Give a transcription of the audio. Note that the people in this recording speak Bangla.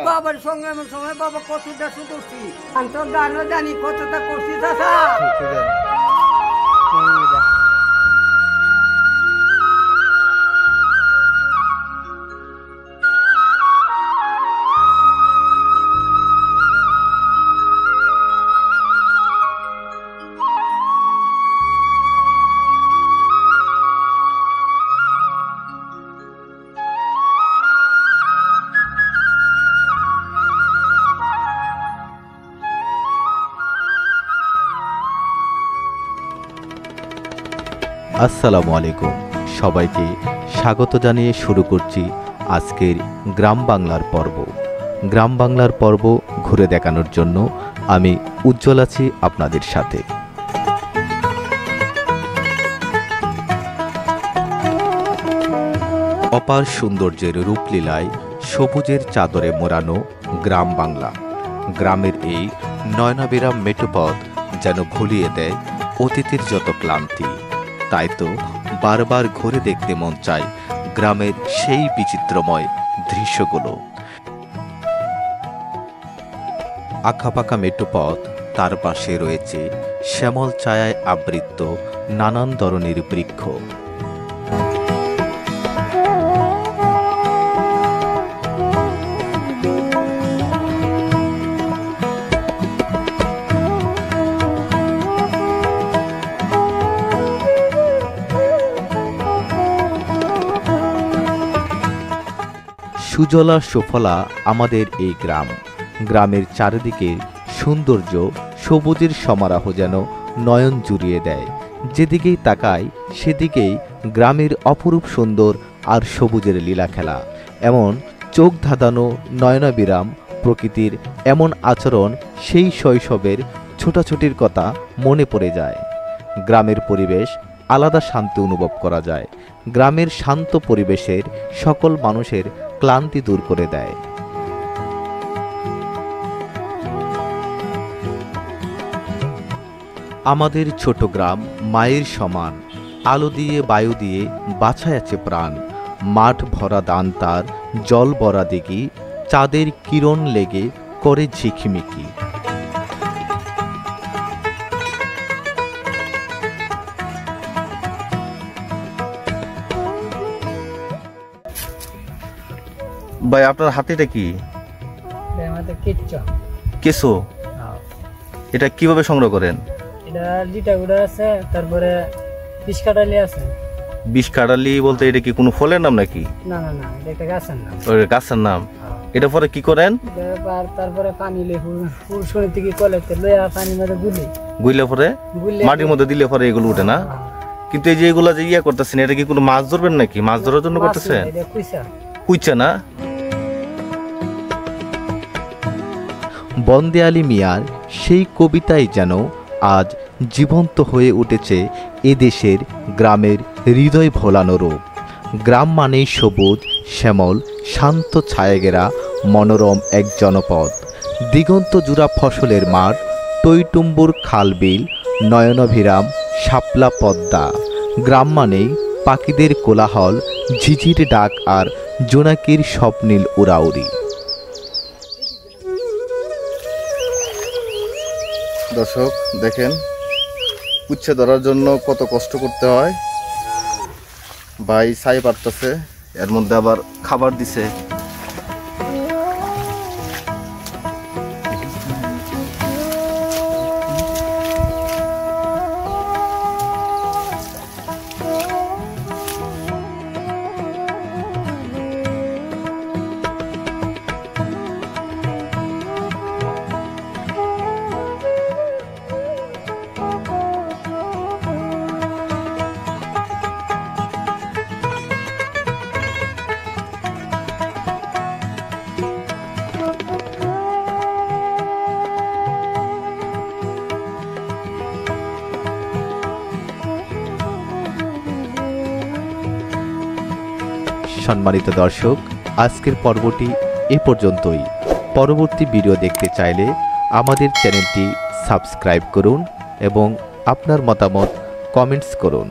বাবার সঙ্গে আমার সঙ্গে বাবা কতটা শুধুছি আমি তো গানও জানি কতটা করছি চাচা। আসসালামু আলাইকুম, সবাইকে স্বাগত জানিয়ে শুরু করছি আজকের গ্রাম বাংলার পর্ব। গ্রাম বাংলার পর্ব ঘুরে দেখানোর জন্য আমি উজ্জ্বল আছি আপনাদের সাথে। অপার সৌন্দর্যের রূপলীলায় সবুজের চাদরে মোড়ানো গ্রাম বাংলা। গ্রামের এই নয়নাবিরাম মেঠোপথ যেন ভুলিয়ে দেয় অতীতের যত ক্লান্তি। তাই তো বারবার ঘুরে দেখতে মন চায় গ্রামের সেই বিচিত্রময় দৃশ্যগুলো। আঁকাপাকা মেঠোপথ, তার পাশে রয়েছে শ্যামল ছায়ায় আবৃত নানান ধরনের বৃক্ষ। সুজলা সুফলা আমাদের এই গ্রাম। গ্রামের চারিদিকে সৌন্দর্য, সবুজের সমারোহ যেন নয়ন জুড়িয়ে দেয়। যেদিকেই তাকায় সেদিকেই গ্রামের অপরূপ সুন্দর আর সবুজের লীলা খেলা। এমন চোখ ধাঁধানো নয়নাবিরাম প্রকৃতির এমন আচরণ সেই শৈশবের ছোটাছুটির কথা মনে পড়ে যায়। গ্রামের পরিবেশ আলাদা শান্তি অনুভব করা যায়। গ্রামের শান্ত পরিবেশের সকল মানুষের ক্লান্তি দূর করে দেয়। আমাদের ছোট গ্রাম মায়ের সমান। আলো দিয়ে বায়ু দিয়ে বাছায় আছে প্রাণ। মাঠ ভরা দান তার, জল ভরা দিঘি, চাঁদের কিরণ লেগে করে ঝিকিমিকি। ভাই, আপনার হাতে এটা কি? কেঁচো। এটা কিভাবে সংগ্রহ করেন? এটা লিটাগুড়া আছে, তারপরে বিষ্কাটালি আছে। বিষ্কাটালি বলতে এটা কি কোনো ফলের নাম নাকি? না না না, এটা একটা গাছের নাম। ওই গাছের নাম। এটা পরে কি করেন? তারপরে পানি লেবু ফুল শরীর থেকে কলেতে লইয়া পানির মধ্যে গুইলে পরে মাটির মধ্যে দিলে পরে এগুলো উঠে না? কিন্তু এই যে এগুলা যে ইয়া করতেছেন, এটা কি কোনো মাছ ধরবেন নাকি? মাছ ধরার জন্য করতেছেন? কুইচা না? বন্দে আলী মিয়ার সেই কবিতাই যেন আজ জীবন্ত হয়ে উঠেছে এদেশের গ্রামের হৃদয় ভোলানো রূপ। গ্রাম মানেই সবুজ, শ্যামল, শান্ত ছায়াঘেরা মনোরম এক জনপদ। দিগন্ত জুড়া ফসলের মাঠ, টইটুম্বুর খালবিল, নয়নাভিরাম শাপলা পদ্মা। গ্রাম মানেই পাখিদের কোলাহল, ঝিঝির ডাক আর জোনাকির স্বপ্নীল উড়াউড়ি। দর্শক দেখেন, উচ্ছে ধরার জন্য কত কষ্ট করতে হয়। ভাই ছাই পারতেছে, এর মধ্যে আবার খাবার দিছে। সম্মানিত দর্শক, আজকের পর্বটি এ পর্যন্তই। পরবর্তী ভিডিও দেখতে চাইলে আমাদের চ্যানেলটি সাবস্ক্রাইব করুন এবং আপনার মতামত কমেন্টস করুন।